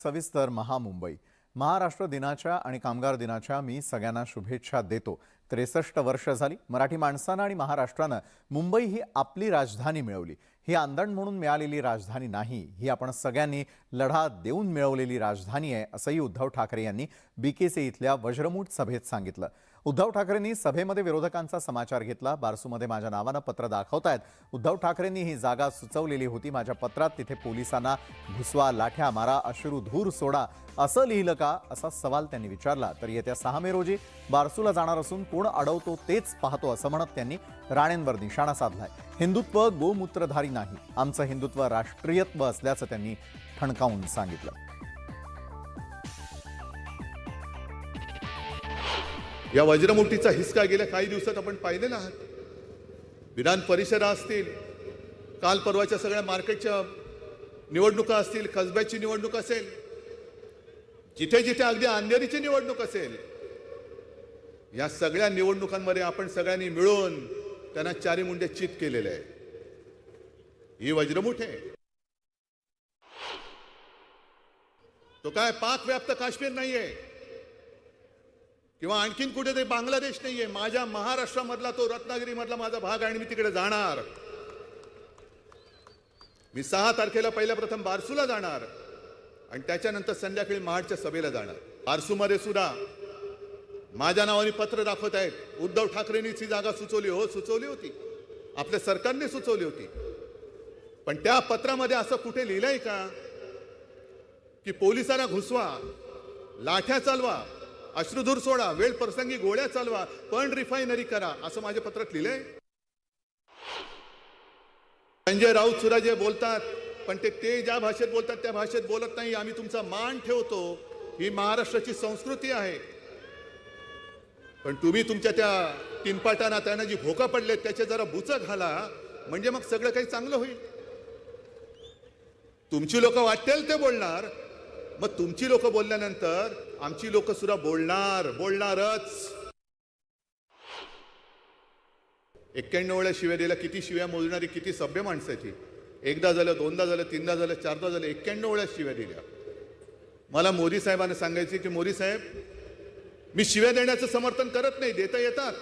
सविस्तर महामुंबई महाराष्ट्र दिनाच्या आणि कामगार दिनाच्या मी सगळ्यांना शुभेच्छा देतो। 63 वर्ष झाली मराठी माणसांना आणि महाराष्ट्रानं मुंबई ही आपली राजधानी मिळवली। ही आंदण म्हणून मिळालेली राजधानी नाही, ही आपण सगळ्यांनी लढा देऊन मिळवलेली राजधानी आहे, असंही उद्धव ठाकरे यांनी बीकेसी इथल्या वज्रमूठ सभेत सांगितलं। उद्धव ठाकरेंनी सभेमध्ये विरोधकांचा समाचार घेतला। बारसूमध्ये माझ्या नावानं पत्र दाखवतायत। उद्धव ठाकरेंनी ही जागा सुचवलेली होती। माझ्या पत्रात तिथे पोलिसांना घुसवा, लाठ्या मारा, अश्रुधूर सोडा असं लिहिलं का, असा सवाल त्यांनी विचारला। तर येत्या 6 मे रोजी बारसूला जाणार असून कोण अडवतो तेच पाहतो असं म्हणत त्यांनी राणेंवर निशाणा साधलाय। हिंदुत्व गोमूत्रधारी नाही, आमचं हिंदुत्व राष्ट्रीयत्व असल्याचं त्यांनी ठणकावून सांगितलं। या वज्रमुठीचा हिसका गेल्या काही दिवसात आपण पाहिलेला आहात। विधान परिषदा असतील, काल परवाच्या सगळ्या मार्केटच्या निवडणुका असतील, कसब्याची निवडणूक असेल, जिथे जिथे अगदी अंधेरीची निवडणूक असेल, या सगळ्या निवडणुकांमध्ये आपण सगळ्यांनी मिळून त्यांना चारी मुंडे चित केलेले आहे। ही वज्रमुठ आहे। तो काय पाक व्याप्त काश्मीर नाहीये किंवा आणखीन कुठेतरी बांगलादेश नाहीये। माझ्या महाराष्ट्रामधला तो रत्नागिरी मधला माझा भाग आहे आणि मी तिकडे जाणार। मी 6 तारखेला पहिल्या प्रथम बारसूला जाणार आणि त्याच्यानंतर संध्याकाळी महाडच्या सभेला जाणार। बारसूमध्ये सुद्धा माझ्या नावाने पत्र दाखवत आहेत, उद्धव ठाकरेंनीच ही जागा सुचवली। हो, सुचवली होती, आपल्या सरकारने सुचवली होती, पण त्या पत्रामध्ये असं कुठे लिहिलंय का की पोलिसांना घुसवा, लाठ्या चालवा, अश्रुधूर सोडा, वेळ प्रसंगी गोळ्या चालवा, पण रिफायनरी करा, असं माझ्या पत्रात लिहिलंय? संजय राऊत सुद्धा जे बोलतात, पण ते ज्या भाषेत बोलतात त्या भाषेत बोलत नाही। आम्ही तुमचा मान ठेवतो, ही महाराष्ट्राची संस्कृती आहे, पण तुम्ही तुमच्या त्या तीनपाटांना त्यांना जी भोका पडले त्याचे जरा बुचं घाला, म्हणजे मग सगळं काही चांगलं होईल। तुमची लोक वाटेल ते बोलणार, मग तुमची लोक बोलल्यानंतर आमची लोक सुद्धा बोलणारच। 91 वेळा शिव्या दिल्या, किती शिव्या मोजणारी, किती सभ्य माणसाची। एकदा झालं, दोनदा झालं, तीनदा झालं, चारदा झालं, 91 वेळा शिव्या दिल्या। मला मोदी साहेबांना सांगायचे की मोदी साहेब, मी शिव्या देण्याचं समर्थन करत नाही, देता येतात,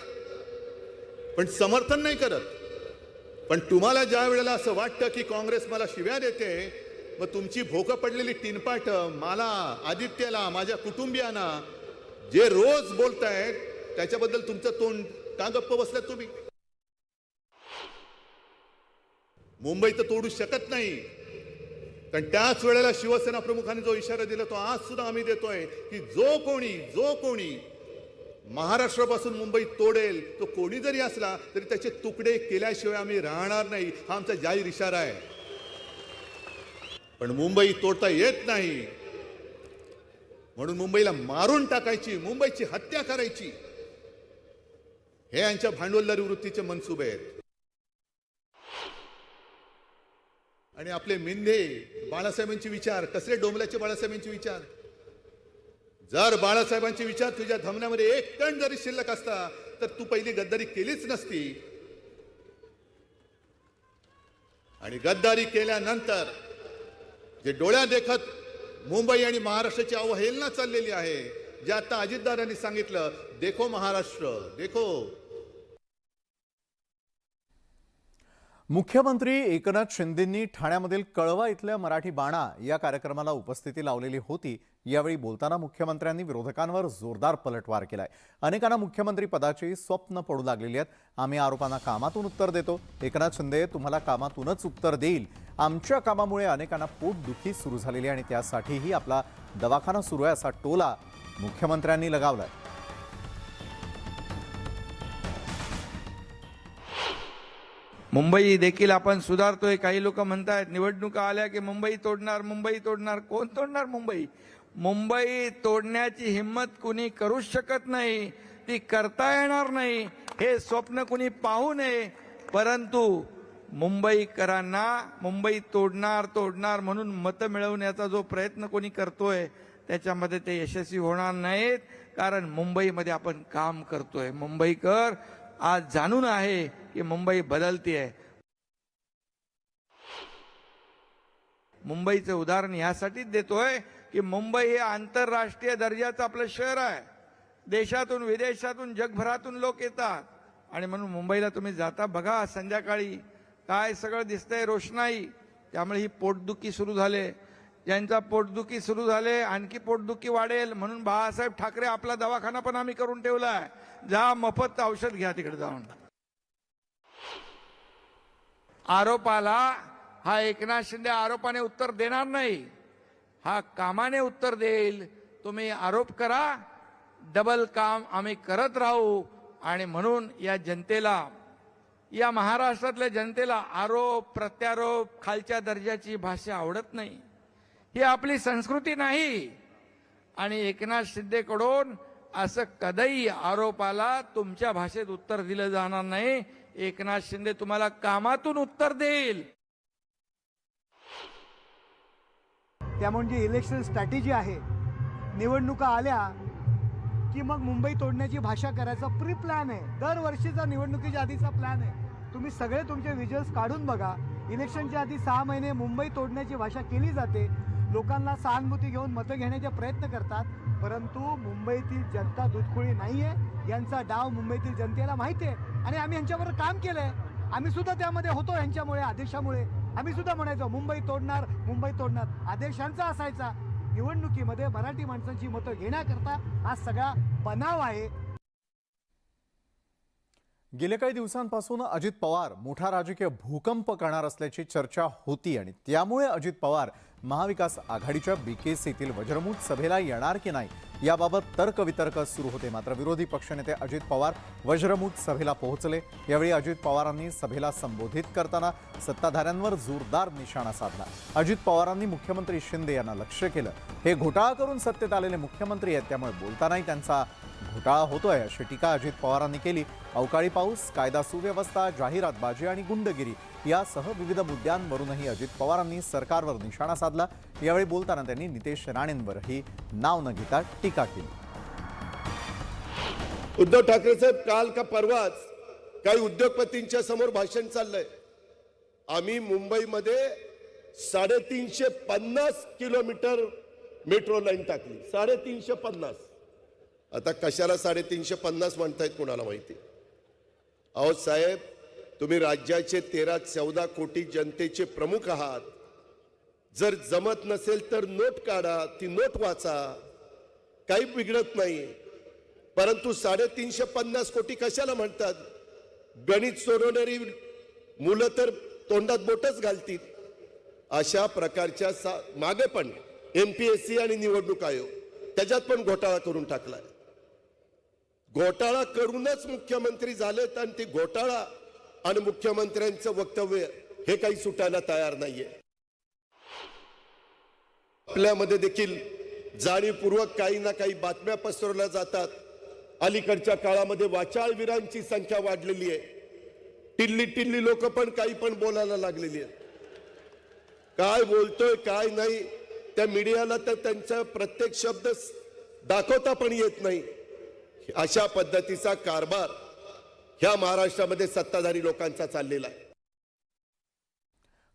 पण समर्थन नाही करत। पण तुम्हाला ज्या वेळेला असं वाटतं की काँग्रेस मला शिव्या देते, मग तुमची भोकं पडलेली तीनपाट मला, आदित्यला, माझ्या कुटुंबियांना जे रोज बोलतायत त्याच्याबद्दल तुमचं तोंड का गप्प बसलात तुम्ही? मुंबई तर तोडू शकत नाही, कारण त्याच वेळेला शिवसेना प्रमुखांनी जो इशारा दिला तो आज सुद्धा आम्ही देतोय की जो कोणी महाराष्ट्रापासून मुंबई तोडेल, तो कोणी जरी असला तरी त्याचे तुकडे केल्याशिवाय आम्ही राहणार नाही, हा आमचा जाहीर इशारा आहे। पण मुंबई तोडता येत नाही म्हणून मुंबईला मारून टाकायची, मुंबईची हत्या करायची, हे यांच्या भांडवलदारी वृत्तीचे मनसुबे आहेत। आणि आपले मिंधे बाळासाहेबांचे विचार, कसले डोंबल्याचे बाळासाहेबांचे विचार, जर बाळासाहेबांचे विचार तुझ्या धमन्यामध्ये 1 कण जरी शिल्लक असता तर तू पहिली गद्दारी केलीच नसती। आणि गद्दारी केल्यानंतर जे डोळ्या देखत मुंबई आणि महाराष्ट्राची अवहेलना चाललेली आहे, जे आता अजितदारांनी सांगितलं, देखो महाराष्ट्र देखो। मुख्यमंत्री एकनाथ शिंदेंनी ठाण्यामधील कळवा इथल्या मराठी बाणा या कार्यक्रमाला उपस्थिती लावलेली होती। यावेळी बोलताना मुख्यमंत्र्यांनी विरोधकांवर जोरदार पलटवार केलाय। अनेकांना मुख्यमंत्री पदाची स्वप्न पडू लागलेली आहेत। आम्ही आरोपांना कामातून उत्तर देतो, एकनाथ शिंदे तुम्हाला कामातूनच उत्तर देईल। आमच्या कामामुळे अनेकांना पोटदुखी सुरू झालेली आणि त्यासाठीही आपला दवाखाना सुरू आहे, असा टोला मुख्यमंत्र्यांनी लगावलाय। मुंबई देखील आपण सुधारतोय। काही लोक म्हणतात निवडणुका आल्या की मुंबई तोडणार, मुंबई तोडणार। कोण तोडणार मुंबई? मुंबई तोडण्याची हिम्मत कुणी करूच शकत नाही, ती करता येणार नाही। हे स्वप्न कुणी पाहू नये, परंतु मुंबईकरांना मुंबई तोडणार म्हणून मत मिळवण्याचा जो प्रयत्न कोणी करतोय त्याच्यामध्ये ते यशस्वी होणार नाहीत, कारण मुंबईमध्ये आपण काम करतोय। मुंबईकर आज जाणून आहे की मुंबई बदलतीये। मुंबईचं उदाहरण यासाठीच देतोय की मुंबई हे आंतरराष्ट्रीय दर्जाचं आपलं शहर आहे. देशातून विदेशातून जगभरातून लोक येतात आणि म्हणून मुंबईला तुम्ही जाता बघा संध्याकाळी काय सगळं दिसतंय रोषणाई. त्यामुळे ही पोटदुखी सुरू झाले. ज्यांचा पोटदुखी सुरू झाले आणखी पोटदुखी वाढेल म्हणून बाळासाहेब ठाकरे आपला दवाखाना पण आम्ही करून ठेवलाय. जा मोफत औषध घ्या तिकडे जाऊन. आरोपाला हा एकनाथ शिंदे आरोपाने उत्तर देणार नाही, हा कामाने उत्तर देईल. तुम्ही आरोप करा, डबल काम आम्ही करत राहू. आणि म्हणून या जनतेला, या महाराष्ट्रातल्या जनतेला आरोप प्रत्यारोप खालच्या दर्जाची भाषा आवडत नाही. ही आपली संस्कृती नाही. आणि एकनाथ शिंदेकडून असं कधीही आरोपाला तुमच्या भाषेत उत्तर दिलं जाणार नाही. एकनाथ शिंदे तुम्हाला कामातून उत्तर देईल. त्या म्हणजे इलेक्शन स्ट्रॅटेजी आहे. निवडणुका आल्या की मग मुंबई तोडण्याची भाषा करायचा प्री प्लॅन आहे. दरवर्षीचा निवडणुकीच्या आधीचा प्लॅन आहे. तुम्ही सगळे तुमचे विजल्स काढून बघा. इलेक्शनच्या आधी 6 महिने मुंबई तोडण्याची भाषा केली जाते. लोकांना सहानुभूती घेऊन मतं घेण्याचे प्रयत्न करतात. परंतु मुंबईतील जनता दुधखोळी नाही आहे. यांचा डाव मुंबईतील जनतेला माहिती आहे आणि आम्ही यांच्याबरोबर काम केलं आहे. आम्ही सुद्धा त्यामध्ये होतो. यांच्यामुळे आदेशामुळे आम्ही सुद्धा म्हणायचो मुंबई तोडणार मुंबई तोडणार. आदेशांचा असायचा. निवडणुकीमध्ये मराठी माणसांची मतं घेण्याकरता हा सगळा बनाव आहे. गेल्या काही दिवसांपासून अजित पवार मोठा राजकीय भूकंप करणार असल्याची चर्चा होती आणि त्यामुळे अजित पवार महाविकास आघाडीच्या बीकेसीतील वज्रमूठ सभेला येणार की नाही याबाबत तर्कवितर्क सुरू होते. मात्र विरोधी पक्षनेते अजित पवार वज्रमूठ सभेला पोहोचले. यावेळी अजित पवारांनी सभेला संबोधित करताना सत्ताधाऱ्यांवर जोरदार निशाणा साधला. अजित पवारांनी मुख्यमंत्री शिंदे यांना लक्ष्य केलं. हे घोटाळा करून सत्तेत आलेले मुख्यमंत्री आहेत, त्यामुळे बोलतानाही त्यांचा घोटाळा होतोय अशी टीका अजित पवारांनी केली. अवकाळी पाऊस, कायदा सुव्यवस्था, जाहिरातबाजी आणि गुंडगिरी यासह विविध मुद्द्यांवरूनही अजित पवारांनी सरकारवर निशाणा साधला. यावेळी बोलताना त्यांनी नितेश राणेंवरही नाव न घेता टीका केली. उद्धव ठाकरे साहेब काल का परवाच काही उद्योगपतींच्या समोर भाषण चाललंय. आम्ही मुंबईमध्ये 350 किलोमीटर मेट्रो लाईन टाकली. 350. आता कशाला 350 म्हणतायत कोणाला माहिती. अहो साहेब, तुम्ही राज्याचे 13-14 कोटी जनतेचे प्रमुख आहात. जर जमत नसेल तर नोट काढा, ती नोट वाचा, काही बिघडत नाही. परंतु 350 कोटी कशाला म्हणतात. गणित सोडवणारी मुलं तर तोंडात बोटच घालतील. अशा प्रकारच्या मागे पण MPSC आणि निवडणूक आयोग त्याच्यात पण घोटाळा करून टाकलाय. घोटाळा करूनच मुख्यमंत्री झालेत आणि ते घोटाळा आणि मुख्यमंत्र्यांचं वक्तव्य हे काही सुटायला तयार नाहीये. आपल्यामध्ये देखील जाणीवपूर्वक काही ना काही बातम्या पसरवल्या जातात. अलीकडच्या काळामध्ये वाचाळवीरांची संख्या वाढलेली आहे. टिल्ली लोक पण काही पण बोलायला लागलेली आहेत. काय बोलतोय काय नाही त्या मीडियाला तर त्यांचा प्रत्येक शब्द दाखवता पण येत नाही. अशा पद्धतीचा कारभार ह्या महाराष्ट्रामध्ये सत्ताधारी लोकांचा चाललेला आहे.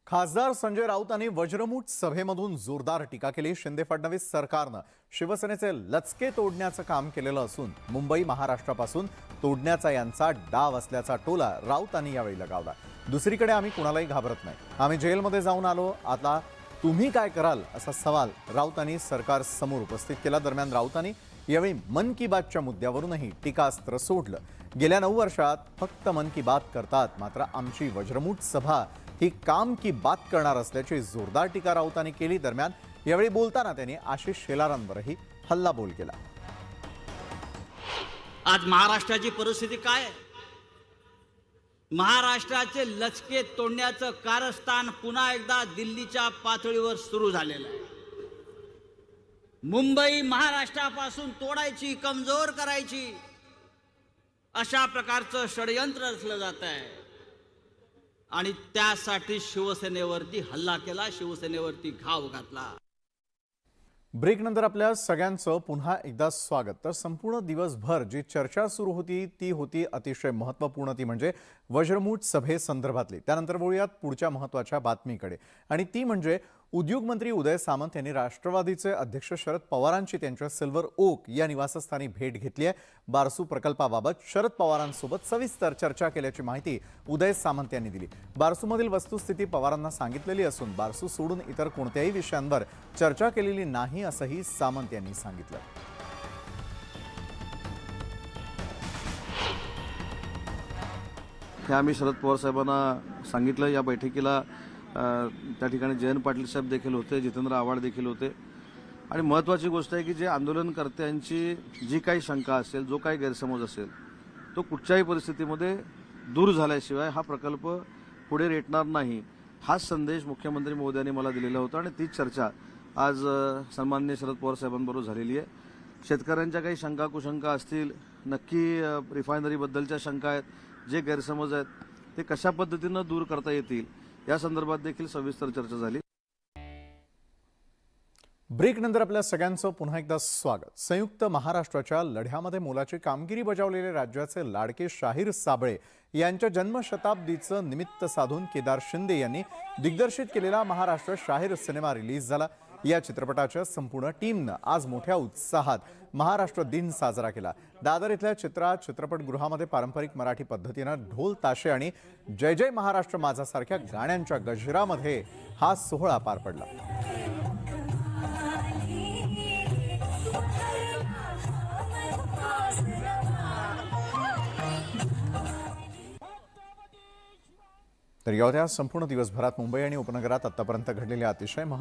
खासदार संजय राऊतांनी वज्रमूठ सभेमधून जोरदार टीका केली. शिंदे फडणवीस सरकारनं शिवसेनेचे लचके तोडण्याचं काम केलेलं असून मुंबई महाराष्ट्रापासून तोडण्याचा यांचा डाव असल्याचा टोला राऊतांनी यावेळी लगावला. दुसरीकडे आम्ही कुणालाही घाबरत नाही, आम्ही जेलमध्ये जाऊन आलो, आता तुम्ही काय कराल असा सवाल राऊतांनी सरकार समोर उपस्थित केला. दरम्यान राऊतांनी यावेळी मन की बातच्या मुद्द्यावरूनही टीकास्त्र सोडलं. गेल्या 9 वर्षात फक्त मन की बात करतात, मात्र आमची वज्रमूठ सभा ही काम की बात करणार असल्याची जोरदार टीका राऊतांनी केली. दरम्यान यावेळी बोलताना त्यांनी आशिष शेलारांवरही हल्लाबोल केला. आज महाराष्ट्राची परिस्थिती काय आहे? महाराष्ट्राचे लचके तोडण्याचं कारस्थान पुन्हा एकदा दिल्लीच्या पातळीवर सुरू झालेलं आहे. मुंबई महाराष्ट्रापासून तोडायची, कमजोर करायची अशा प्रकारचं षडयंत्र रचलं जात आहे आणि त्यासाठी शिवसेनेवरती हल्ला केला, शिवसेनेवरती घाव घातला. ब्रेक नंतर आपल्या सगळ्यांचं पुन्हा एकदा स्वागत. तर संपूर्ण दिवसभर जी चर्चा सुरू होती ती होती अतिशय महत्त्वपूर्ण, ती म्हणजे वज्रमूठ सभेसंदर्भातली. त्यानंतर वळूयात पुढच्या महत्त्वाच्या बातमीकडे आणि ती म्हणजे उद्योगमंत्री उदय सामंत यांनी राष्ट्रवादीचे अध्यक्ष शरद पवारांची त्यांच्या सिल्वर ओक या निवासस्थानी भेट घेतली आहे. बारसू प्रकल्पाबाबत शरद पवारांसोबत सविस्तर चर्चा केल्याची माहिती उदय सामंत यांनी दिली. बारसूमधील वस्तुस्थिती पवारांना सांगितलेली असून बारसू सोडून इतर कोणत्याही विषयांवर चर्चा केलेली नाही असंही सामंत यांनी सांगितलं. हे आम्ही शरद पवार साहेबांना सांगितलं. या बैठकीला त्या ठिकाणी जयंत पाटील साहेब देखील होते, जितेंद्र आव्हाड देखील होते. आणि महत्त्वाची गोष्ट आहे की जे आंदोलनकर्त्यांची जी काही शंका असेल, जो काही गैरसमज असेल, तो कुठच्याही परिस्थितीमध्ये दूर झाल्याशिवाय हा प्रकल्प पुढे रेटणार नाही, हाच संदेश मुख्यमंत्री महोदयांनी मला दिलेला होता. आणि तीच चर्चा आज सन्माननीय शरद पवार साहेबांबरोबर झालेली आहे. शेतकऱ्यांच्या काही शंका कुशंका असतील, नक्की रिफायनरीबद्दलच्या शंका आहेत, जे गैरसमज आहेत ते कशा पद्धतीनं दूर करता येतील या संदर्भात देखील सविस्तर चर्चा झाली. ब्रेकनंतर आपल्या सगळ्यांचं पुन्हा एकदा स्वागत. संयुक्त महाराष्ट्राच्या लढ्यामध्ये मोलाची कामगिरी बजावलेले राज्याचे लाडके शाहीर साबळे यांच्या जन्मशताब्दीचं निमित्त साधून केदार शिंदे यांनी दिग्दर्शित केलेला महाराष्ट्र शाहीर सिनेमा रिलीज झाला. या चित्रपटाच्या संपूर्ण टीमनं आज मोठ्या उत्साहात महाराष्ट्र दिन साजरा केला. दादर इथल्या चित्रा चित्रपटगृहामध्ये पारंपरिक मराठी पद्धतीनं ढोल ताशे आणि जय जय महाराष्ट्र माझा सारख्या गाण्यांच्या गजरामध्ये हा सोहळा पार पडला. तर या होत्या संपूर्ण दिवसभरात मुंबई आणि उपनगरात आतापर्यंत घडलेल्या अतिशय